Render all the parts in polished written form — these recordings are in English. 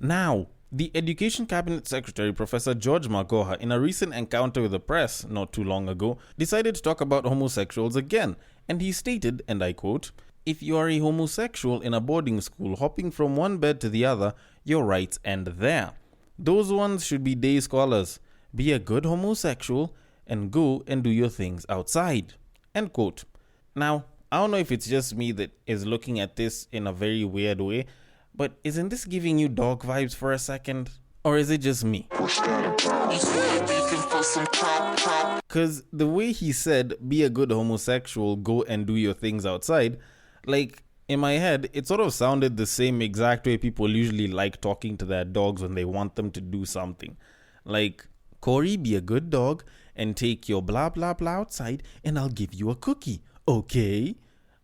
Now, the Education Cabinet Secretary, Professor George Magoha, in a recent encounter with the press not too long ago, decided to talk about homosexuals again, and he stated, and I quote, "If you are a homosexual in a boarding school hopping from one bed to the other, your rights end there. Those ones should be day scholars. Be a good homosexual and go and do your things outside." End quote. Now, I don't know if it's just me that is looking at this in a very weird way, but isn't this giving you dog vibes for a second? Or is it just me? Because the way he said, be a good homosexual, go and do your things outside, like, in my head, it sort of sounded the same exact way people usually like talking to their dogs when they want them to do something. Like, Corey, be a good dog and take your blah blah blah outside and I'll give you a cookie, okay?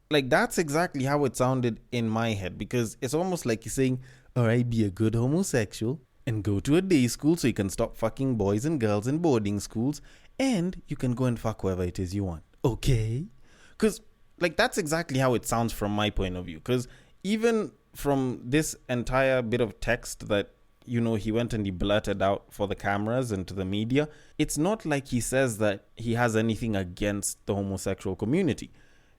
Like, that's exactly how it sounded in my head, because it's almost like he's saying, alright, be a good homosexual and go to a day school so you can stop fucking boys and girls in boarding schools and you can go and fuck whoever it is you want, okay? Because, like, that's exactly how it sounds from my point of view, because even from this entire bit of text that, you know, he went and he blurted out for the cameras and to the media, it's not like he says that he has anything against the homosexual community.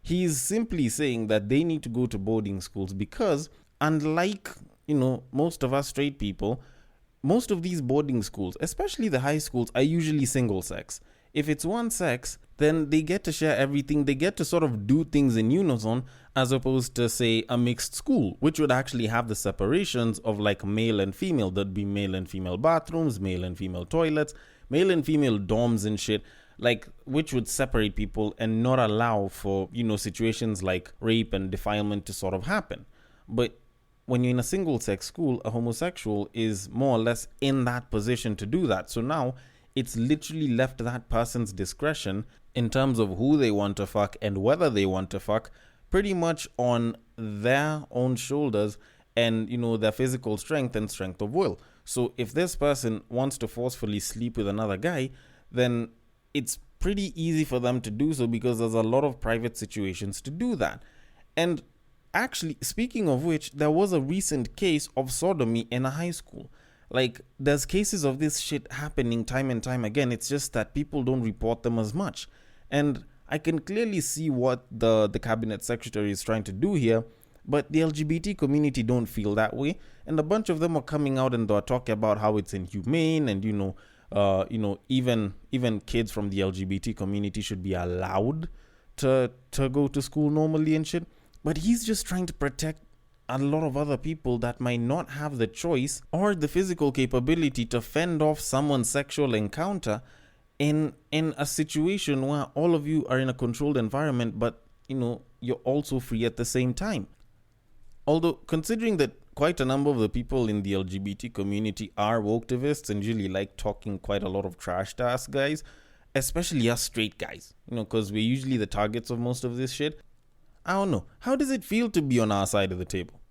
He's simply saying that they need to go to boarding schools because, unlike, you know, most of us straight people, most of these boarding schools, especially the high schools, are usually single sex. If it's one sex, then they get to share everything. They get to sort of do things in unison, as opposed to, say, a mixed school, which would actually have the separations of like male and female. There'd be male and female bathrooms, male and female toilets, male and female dorms and shit, like, which would separate people and not allow for, you know, situations like rape and defilement to sort of happen. But when you're in a single sex school, a homosexual is more or less in that position to do that. So now it's literally left that person's discretion in terms of who they want to fuck and whether they want to fuck, pretty much on their own shoulders and, you know, their physical strength and strength of will. So if this person wants to forcefully sleep with another guy, then it's pretty easy for them to do so, because there's a lot of private situations to do that. And actually, speaking of which, there was a recent case of sodomy in a high school. Like, there's cases of this shit happening time and time again. It's just that people don't report them as much. And I can clearly see what the cabinet secretary is trying to do here, but the LGBT community don't feel that way. And a bunch of them are coming out and they're talking about how it's inhumane, and, even kids from the LGBT community should be allowed to go to school normally and shit. But he's just trying to protect a lot of other people that might not have the choice or the physical capability to fend off someone's sexual encounter in a situation where all of you are in a controlled environment, but, you know, you're also free at the same time. Although, considering that quite a number of the people in the LGBT community are woke-activists and really like talking quite a lot of trash to us guys, especially us straight guys, you know, because we're usually the targets of most of this shit. I don't know. How does it feel to be on our side of the table?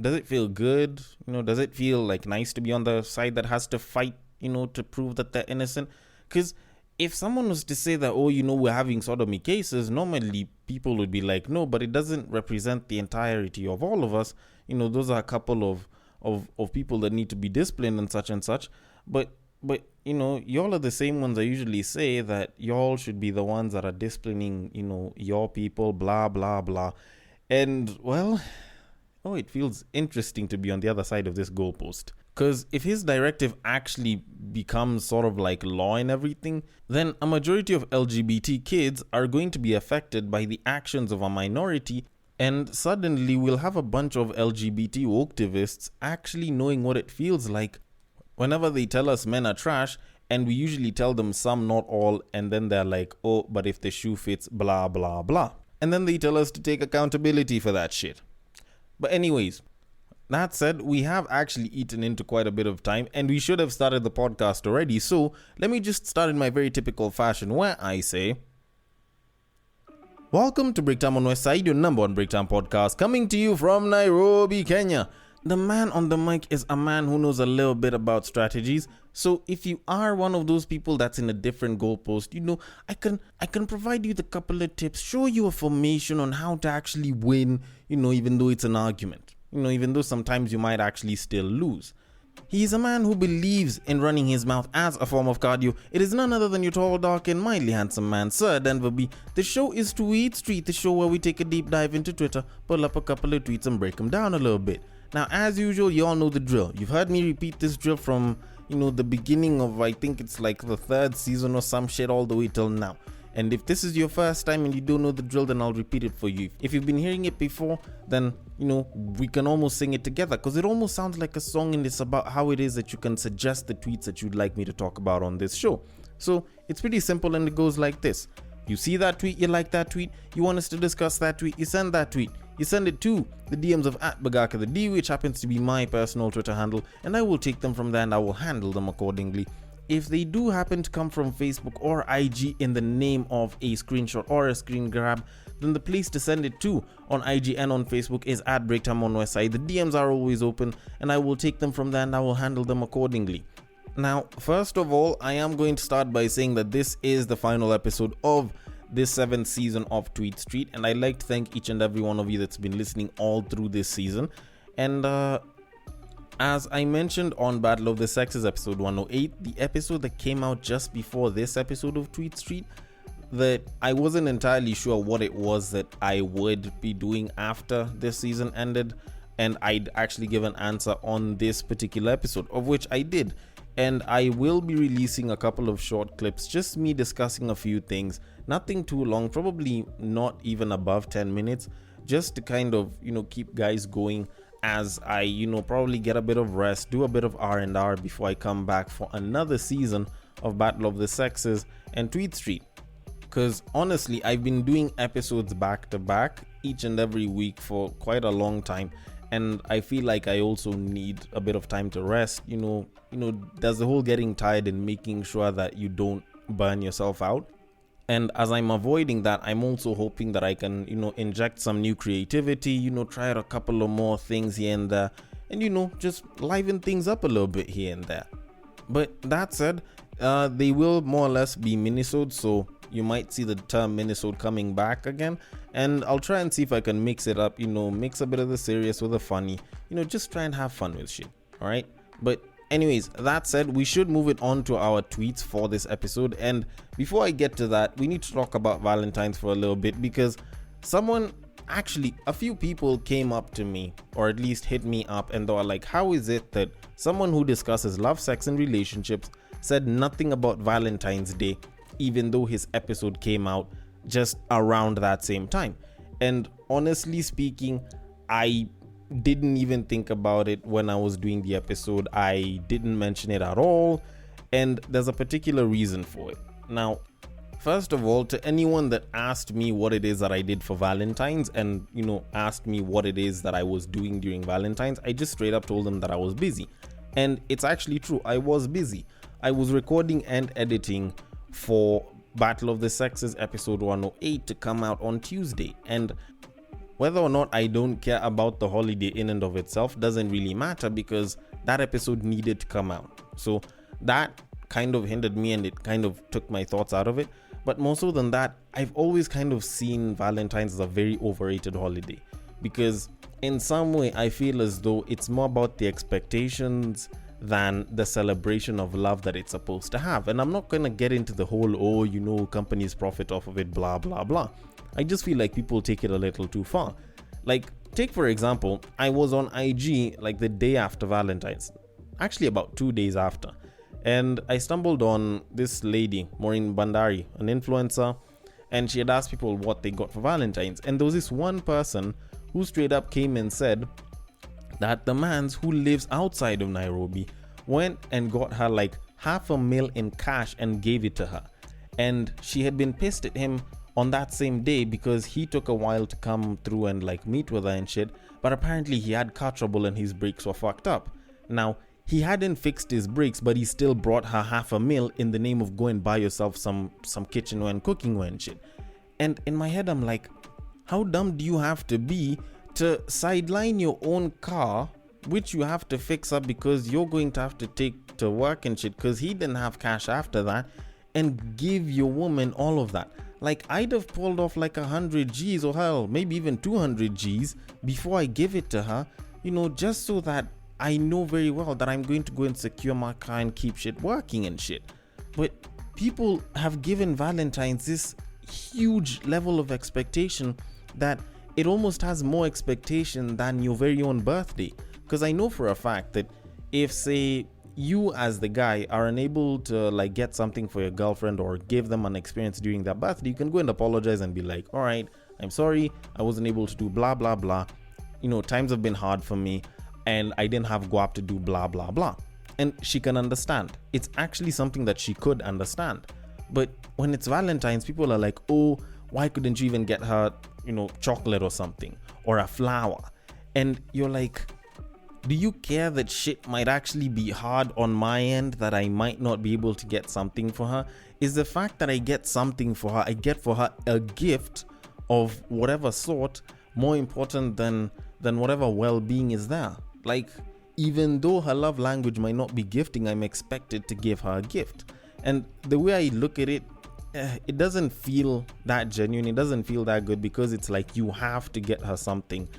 Does it feel good? You know, does it feel like nice to be on the side that has to fight, you know, to prove that they're innocent? Because if someone was to say that, oh, you know, we're having sodomy cases, normally people would be like, no, but it doesn't represent the entirety of all of us. You know, those are a couple of people that need to be disciplined and such. But you know, y'all are the same ones that usually say that y'all should be the ones that are disciplining, you know, your people, blah, blah, blah. And, well, it feels interesting to be on the other side of this goalpost. Because if his directive actually becomes sort of like law and everything, then a majority of LGBT kids are going to be affected by the actions of a minority, and suddenly we'll have a bunch of LGBT woke-activists actually knowing what it feels like whenever they tell us men are trash, and we usually tell them some, not all, and then they're like, oh, but if the shoe fits, blah, blah, blah. And then they tell us to take accountability for that shit. But anyways, that said, we have actually eaten into quite a bit of time, and we should have started the podcast already, so let me just start in my very typical fashion where I say, welcome to Breaktime on Westside, your number one Breaktime podcast, coming to you from Nairobi, Kenya. The man on the mic is a man who knows a little bit about strategies. So if you are one of those people that's in a different goalpost, you know, I can provide you the couple of tips, show you a formation on how to actually win, you know, even though it's an argument, you know, even though sometimes you might actually still lose. He is a man who believes in running his mouth as a form of cardio. It is none other than your tall, dark, and mildly handsome man, Sir Denver B. The show is Tweetstreet, the show where we take a deep dive into Twitter, pull up a couple of tweets, and break them down a little bit. Now, as usual, you all know the drill. You've heard me repeat this drill from, the beginning of, I think it's like the 3rd season or some shit all the way till now. And if this is your first time and you don't know the drill, then I'll repeat it for you. If you've been hearing it before, then, we can almost sing it together because it almost sounds like a song, and it's about how it is that you can suggest the tweets that you'd like me to talk about on this show. So it's pretty simple, and it goes like this. You see that tweet, you like that tweet, you want us to discuss that tweet, you send that tweet. You send it to the DMs of @Bagaka which happens to be my personal Twitter handle, and I will take them from there and I will handle them accordingly. If they do happen to come from Facebook or IG in the name of a screenshot or a screen grab, then the place to send it to on IG and on Facebook is @Breaktime on Westside. The DMs are always open, and I will take them from there and I will handle them accordingly. Now, first of all, I am going to start by saying that this is the final episode of this 7th season of Tweetstreet, and I'd like to thank each and every one of you that's been listening all through this season. And as I mentioned on Battle of the Sexes episode 108, the episode that came out just before this episode of Tweetstreet, that I wasn't entirely sure what it was that I would be doing after this season ended, and I'd actually give an answer on this particular episode, of which I did. And I will be releasing a couple of short clips, just me discussing a few things, nothing too long, probably not even above 10 minutes, just to kind of, keep guys going as I, probably get a bit of rest, do a bit of R&R before I come back for another season of Battle of the Sexes and Tweetstreet. Because honestly, I've been doing episodes back to back each and every week for quite a long time. And I feel like I also need a bit of time to rest. There's the whole getting tired and making sure that you don't burn yourself out. And as I'm avoiding that, I'm also hoping that I can, inject some new creativity, try out a couple of more things here and there, and, just liven things up a little bit here and there. But that said, they will more or less be minisodes, so you might see the term minisode coming back again, and I'll try and see if I can mix it up, mix a bit of the serious with the funny, just try and have fun with shit, alright? But anyways, that said, we should move it on to our tweets for this episode, and before I get to that, we need to talk about Valentine's for a little bit, because a few people came up to me, or at least hit me up, and they were like, how is it that someone who discusses love, sex, and relationships said nothing about Valentine's Day, even though his episode came out just around that same time? And honestly speaking, I didn't even think about it when I was doing the episode. I didn't mention it at all, and there's a particular reason for it. Now, first of all, to anyone that asked me what it is that I did for Valentine's and, asked me what it is that I was doing during Valentine's, I just straight up told them that I was busy. And it's actually true, I was busy. I was recording and editing for Battle of the Sexes episode 108 to come out on Tuesday, and whether or not I don't care about the holiday in and of itself doesn't really matter, because that episode needed to come out. So that kind of hindered me, and it kind of took my thoughts out of it. But more so than that, I've always kind of seen Valentine's as a very overrated holiday, because in some way I feel as though it's more about the expectations than the celebration of love that it's supposed to have. And I'm not gonna get into the whole, companies profit off of it, blah blah blah. I just feel like people take it a little too far. Like, take for example, I was on IG like the day after Valentine's, actually about 2 days after, and I stumbled on this lady, Maureen Bandari, an influencer, and she had asked people what they got for Valentine's, and there was this one person who straight up came and said that the mans who lives outside of Nairobi went and got her like $500,000 in cash and gave it to her, and she had been pissed at him on that same day because he took a while to come through and like meet with her and shit, but apparently he had car trouble and his brakes were fucked up. Now, he hadn't fixed his brakes, but he still brought her $500,000 in the name of go and buy yourself some kitchenware and cookingware and shit. And in my head I'm like, how dumb do you have to be to sideline your own car, which you have to fix up because you're going to have to take to work and shit, because he didn't have cash after that, and give your woman all of that? Like, I'd have pulled off like 100 G's, or hell, maybe even 200 G's before I give it to her, just so that I know very well that I'm going to go and secure my car and keep shit working and shit. But people have given Valentine's this huge level of expectation that it almost has more expectation than your very own birthday. Because I know for a fact that if, say, you as the guy are unable to like get something for your girlfriend or give them an experience during their birthday, you can go and apologize and be like, all right, I'm sorry, I wasn't able to do blah blah blah, times have been hard for me and I didn't have guap to do blah blah blah. And she can understand. It's actually something that she could understand. But when it's Valentine's, people are like, oh, why couldn't you even get her chocolate or something, or a flower? And you're like, do you care that shit might actually be hard on my end, that I might not be able to get something for her? Is the fact that I get something for her, I get for her a gift of whatever sort, more important than whatever well-being is there? Like, even though her love language might not be gifting, I'm expected to give her a gift. And the way I look at it, it doesn't feel that genuine. It doesn't feel that good, because it's like you have to get her something.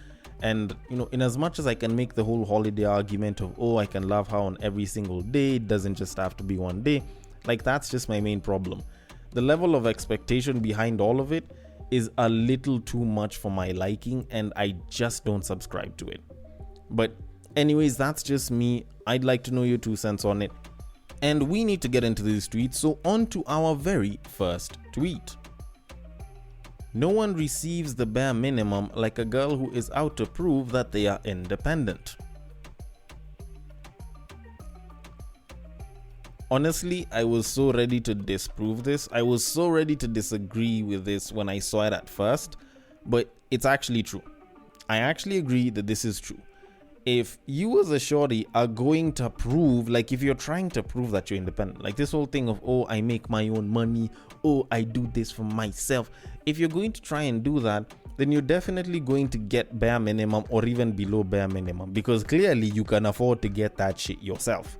And in as much as I can make the whole holiday argument of, oh, I can love her on every single day, it doesn't just have to be one day, like that's just my main problem. The level of expectation behind all of it is a little too much for my liking, and I just don't subscribe to it. But anyways, that's just me. I'd like to know your 2 cents on it. And we need to get into these tweets, so on to our very first tweet. No one receives the bare minimum like a girl who is out to prove that they are independent. Honestly, I was so ready to disprove this. I was so ready to disagree with this when I saw it at first, but it's actually true. I actually agree that this is true. If you as a shorty are going to prove, like if you're trying to prove that you're independent, like this whole thing of, oh, I make my own money, oh, I do this for myself. If you're going to try and do that, then you're definitely going to get bare minimum or even below bare minimum, because clearly you can afford to get that shit yourself.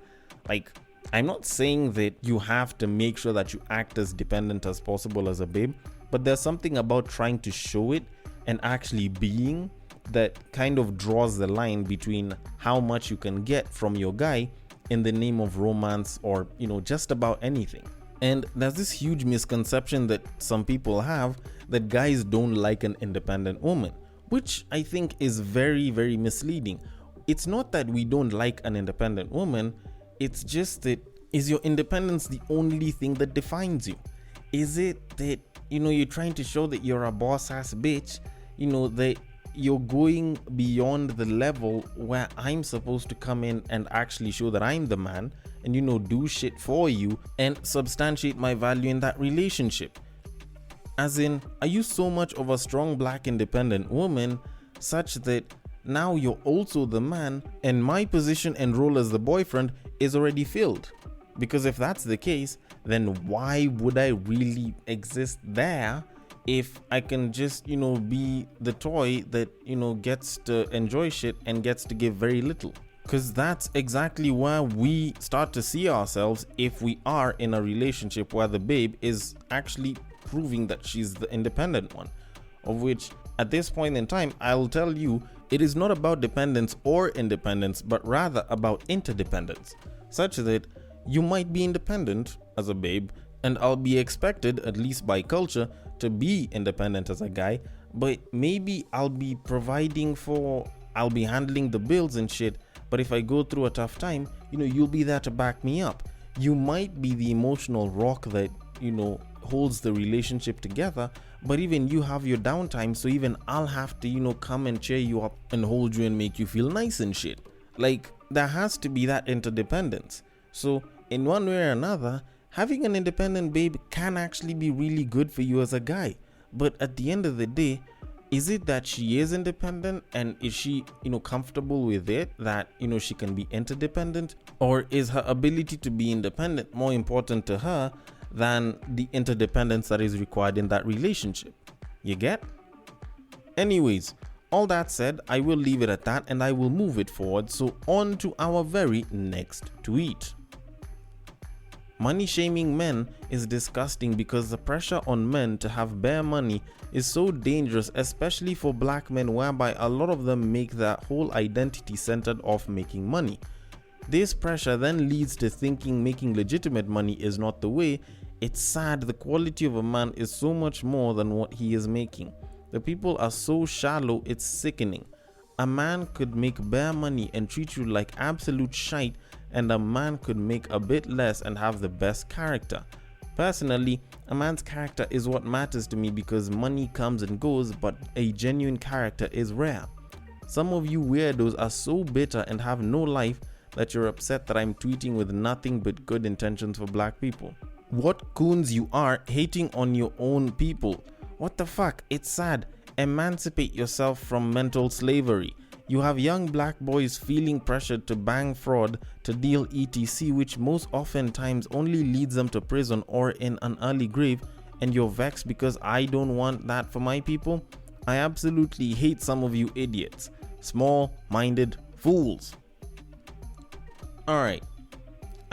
Like, I'm not saying that you have to make sure that you act as dependent as possible as a babe, but there's something about trying to show it and actually being that kind of draws the line between how much you can get from your guy in the name of romance or, just about anything. And there's this huge misconception that some people have that guys don't like an independent woman, which I think is very, very misleading. It's not that we don't like an independent woman, it's just that, is your independence the only thing that defines you? Is it that, you're trying to show that you're a boss ass bitch, that you're going beyond the level where I'm supposed to come in and actually show that I'm the man and, do shit for you and substantiate my value in that relationship? As in, are you so much of a strong black independent woman such that now you're also the man and my position and role as the boyfriend is already filled? Because if that's the case, then why would I really exist there if I can just, be the toy that, gets to enjoy shit and gets to give very little? Because that's exactly where we start to see ourselves if we are in a relationship where the babe is actually proving that she's the independent one. Of which, at this point in time, I'll tell you, it is not about dependence or independence, but rather about interdependence. Such that you might be independent as a babe, and I'll be expected, at least by culture, to be independent as a guy, but maybe I'll be I'll be handling the bills and shit, but if I go through a tough time, you'll be there to back me up. You might be the emotional rock that, holds the relationship together, but even you have your downtime, so even I'll have to, come and cheer you up and hold you and make you feel nice and shit. Like, there has to be that interdependence. So, in one way or another, having an independent babe can actually be really good for you as a guy. But at the end of the day, is it that she is independent and is she, comfortable with it, that, she can be interdependent? Or is her ability to be independent more important to her than the interdependence that is required in that relationship? You get? Anyways, all that said, I will leave it at that and I will move it forward. So on to our very next tweet. Money shaming men is disgusting because the pressure on men to have bare money is so dangerous, especially for black men, whereby a lot of them make their whole identity centered off making money. This pressure then leads to thinking making legitimate money is not the way. It's sad, the quality of a man is so much more than what he is making. The people are so shallow, it's sickening. A man could make bare money and treat you like absolute shite, and a man could make a bit less and have the best character. Personally, a man's character is what matters to me because money comes and goes, but a genuine character is rare. Some of you weirdos are so bitter and have no life that you're upset that I'm tweeting with nothing but good intentions for black people. What coons you are, hating on your own people. What the fuck? It's sad. Emancipate yourself from mental slavery. You have young black boys feeling pressured to bang fraud, to deal etc, which most oftentimes only leads them to prison or in an early grave, and you're vexed because I don't want that for my people? I absolutely hate some of you idiots. Small-minded fools. Alright,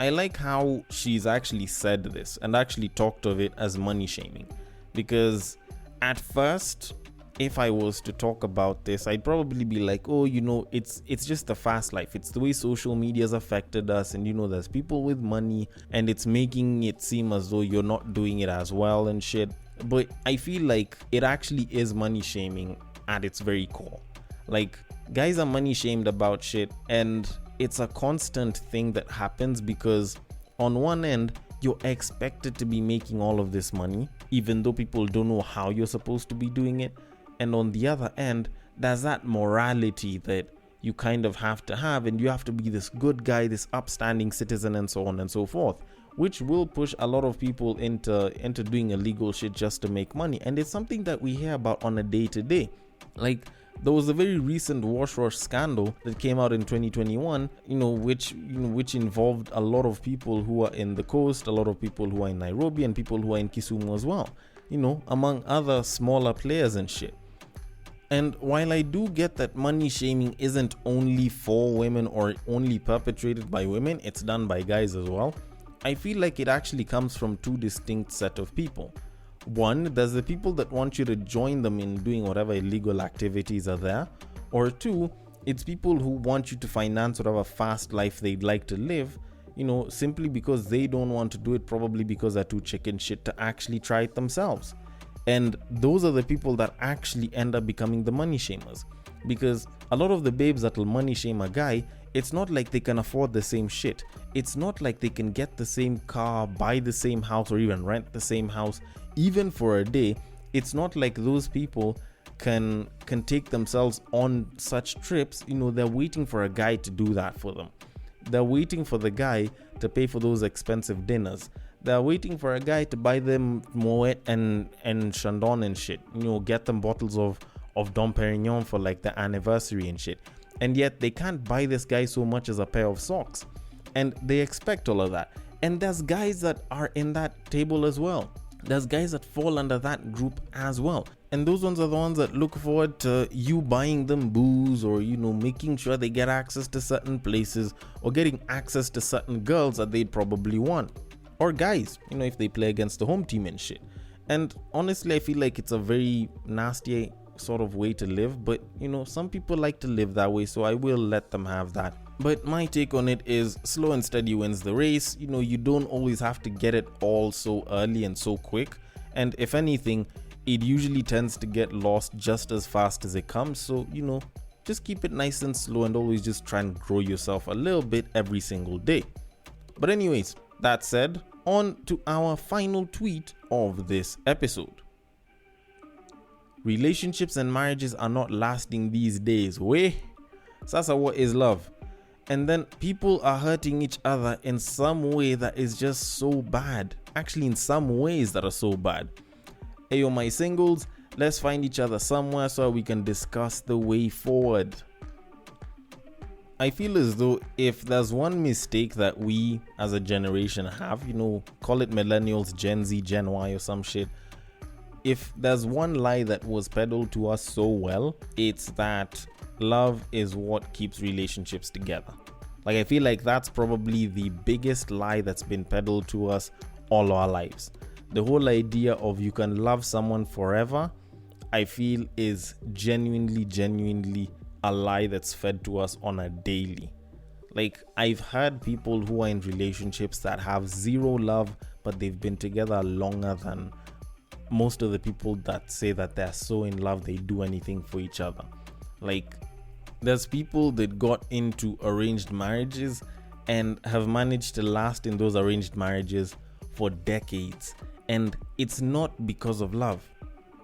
I like how she's actually said this and actually talked of it as money shaming, because at first, if I was to talk about this, I'd probably be like, oh, it's just the fast life. It's the way social media has affected us, and there's people with money and it's making it seem as though you're not doing it as well and shit. But I feel like it actually is money shaming at its very core. Like, guys are money shamed about shit, and it's a constant thing that happens because on one end, you're expected to be making all of this money, even though people don't know how you're supposed to be doing it. And on the other end, there's that morality that you kind of have to have, and you have to be this good guy, this upstanding citizen, and so on and so forth, which will push a lot of people into doing illegal shit just to make money. And it's something that we hear about on a day-to-day. Like, there was a very recent wash rush scandal that came out in 2021, which involved a lot of people who are in the coast, a lot of people who are in Nairobi, and people who are in Kisumu as well, among other smaller players and shit. And while I do get that money shaming isn't only for women or only perpetrated by women, it's done by guys as well, I feel like it actually comes from two distinct set of people. One, there's the people that want you to join them in doing whatever illegal activities are there. Or two, it's people who want you to finance whatever fast life they'd like to live, simply because they don't want to do it, probably because they're too chicken shit to actually try it themselves. And those are the people that actually end up becoming the money shamers. Because a lot of the babes that will money shame a guy, it's not like they can afford the same shit. It's not like they can get the same car, buy the same house, or even rent the same house, even for a day. It's not like those people can take themselves on such trips. They're waiting for a guy to do that for them. They're waiting for the guy to pay for those expensive dinners. They're waiting for a guy to buy them Moet and Chandon and shit. Get them bottles of Dom Perignon for like the anniversary and shit. And yet they can't buy this guy so much as a pair of socks. And they expect all of that. And there's guys that are in that table as well. There's guys that fall under that group as well. And those ones are the ones that look forward to you buying them booze, or, making sure they get access to certain places, or getting access to certain girls that they'd probably want. Or guys, if they play against the home team and shit. And honestly, I feel like it's a very nasty sort of way to live, but some people like to live that way, so I will let them have that. But my take on it is slow and steady wins the race. You don't always have to get it all so early and so quick, and if anything, it usually tends to get lost just as fast as it comes. So just keep it nice and slow, and always just try and grow yourself a little bit every single day. But anyways, that said, on to our final tweet of this episode. Relationships and marriages are not lasting these days. Sasa, what is love? And then people are hurting each other in some way that is just so bad. Actually, in some ways that are so bad. Ayo, my singles, let's find each other somewhere so we can discuss the way forward. I feel as though if there's one mistake that we as a generation have, call it millennials, Gen Z, Gen Y or some shit. If there's one lie that was peddled to us so well, it's that love is what keeps relationships together. Like, I feel like that's probably the biggest lie that's been peddled to us all our lives. The whole idea of you can love someone forever, I feel, is genuinely a lie that's fed to us on a daily. Like, I've heard people who are in relationships that have zero love, but they've been together longer than most of the people that say that they're so in love they do anything for each other. Like, there's people that got into arranged marriages and have managed to last in those arranged marriages for decades, and it's not because of love.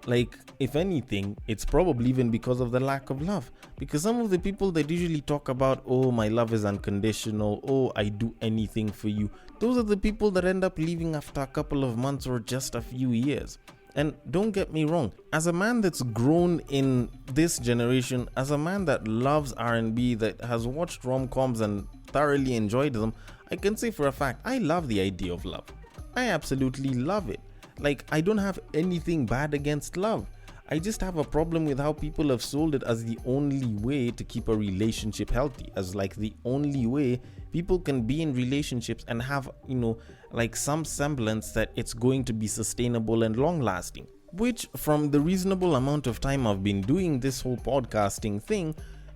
Like, if anything, it's probably even because of the lack of love. Because some of the people that usually talk about, oh, my love is unconditional, oh, I do anything for you, those are the people that end up leaving after a couple of months or just a few years. And don't get me wrong, as a man that's grown in this generation, as a man that loves R&B, that has watched rom-coms and thoroughly enjoyed them, I can say for a fact, I love the idea of love. I absolutely love it. Like, I don't have anything bad against love. I just have a problem with how people have sold it as the only way to keep a relationship healthy, as like the only way people can be in relationships and have, like some semblance that it's going to be sustainable and long lasting. Which, from the reasonable amount of time I've been doing this whole podcasting thing,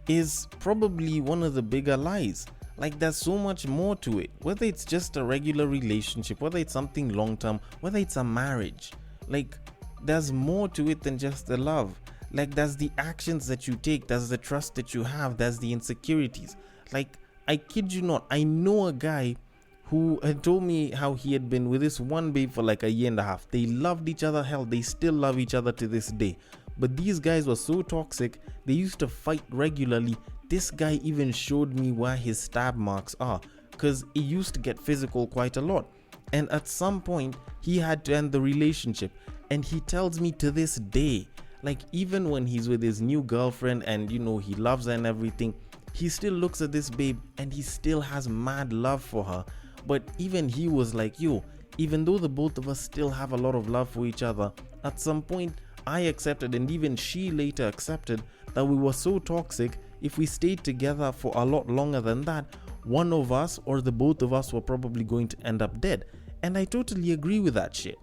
is probably one of the bigger lies. Like, there's so much more to it, whether it's just a regular relationship, whether it's something long term, whether it's a marriage. Like, there's more to it than just the love. Like, there's the actions that you take, there's the trust that you have, there's the insecurities. Like, I kid you not, I know a guy who had told me how he had been with this one babe for like a year and a half. They loved each other, hell, they still love each other to this day. But these guys were so toxic, they used to fight regularly. This guy even showed me where his stab marks are, because he used to get physical quite a lot. And at some point, he had to end the relationship. And he tells me to this day, like, even when he's with his new girlfriend and, he loves her and everything, he still looks at this babe and he still has mad love for her. But even he was like, yo, even though the both of us still have a lot of love for each other, at some point, I accepted, and even she later accepted, that we were so toxic, if we stayed together for a lot longer than that, one of us or the both of us were probably going to end up dead. And I totally agree with that shit.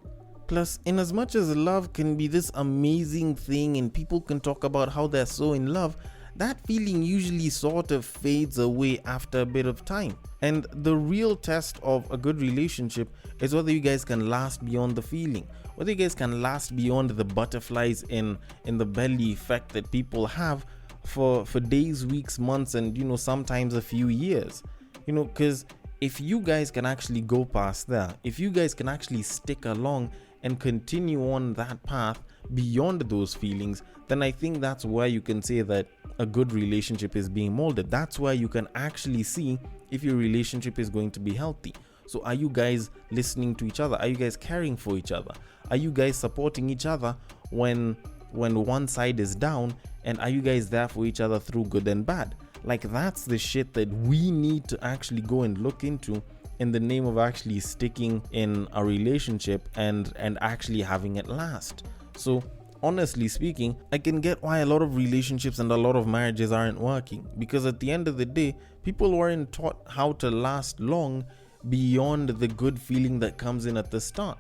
Plus, in as much as love can be this amazing thing and people can talk about how they're so in love, that feeling usually sort of fades away after a bit of time. And the real test of a good relationship is whether you guys can last beyond the feeling, whether you guys can last beyond the butterflies in the belly effect that people have for days, weeks, months, and sometimes a few years. Because if you guys can actually go past there, if you guys can actually stick along and continue on that path beyond those feelings, then I think that's where you can say that a good relationship is being molded. That's where you can actually see if your relationship is going to be healthy. So are you guys listening to each other? Are you guys caring for each other? Are you guys supporting each other when one side is down? And are you guys there for each other through good and bad? Like, that's the shit that we need to actually go and look into in the name of actually sticking in a relationship and actually having it last. So honestly speaking, I can get why a lot of relationships and a lot of marriages aren't working, because at the end of the day, people weren't taught how to last long beyond the good feeling that comes in at the start.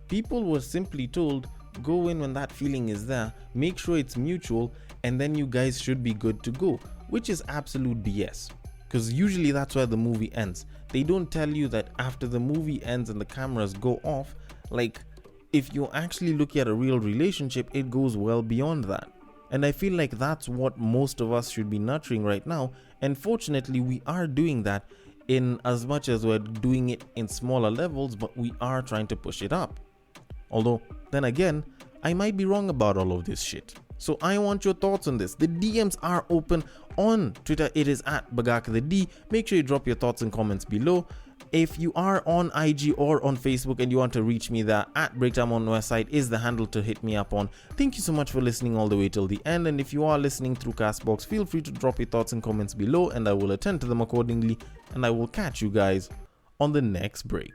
People were simply told, go in when that feeling is there, make sure it's mutual, and then you guys should be good to go, which is absolute BS. Because usually that's where the movie ends. They don't tell you that after the movie ends and the cameras go off, like, if you actually look at a real relationship, it goes well beyond that. And I feel like that's what most of us should be nurturing right now. And fortunately, we are doing that, in as much as we're doing it in smaller levels, but we are trying to push it up. Although, then again, I might be wrong about all of this shit. So I want your thoughts on this. The DMs are open on Twitter. It is at BagakaTheD. Make sure you drop your thoughts and comments below. If you are on IG or on Facebook and you want to reach me there, at Breaktime on Westside is the handle to hit me up on. Thank you so much for listening all the way till the end. And if you are listening through Castbox, feel free to drop your thoughts and comments below and I will attend to them accordingly. And I will catch you guys on the next break.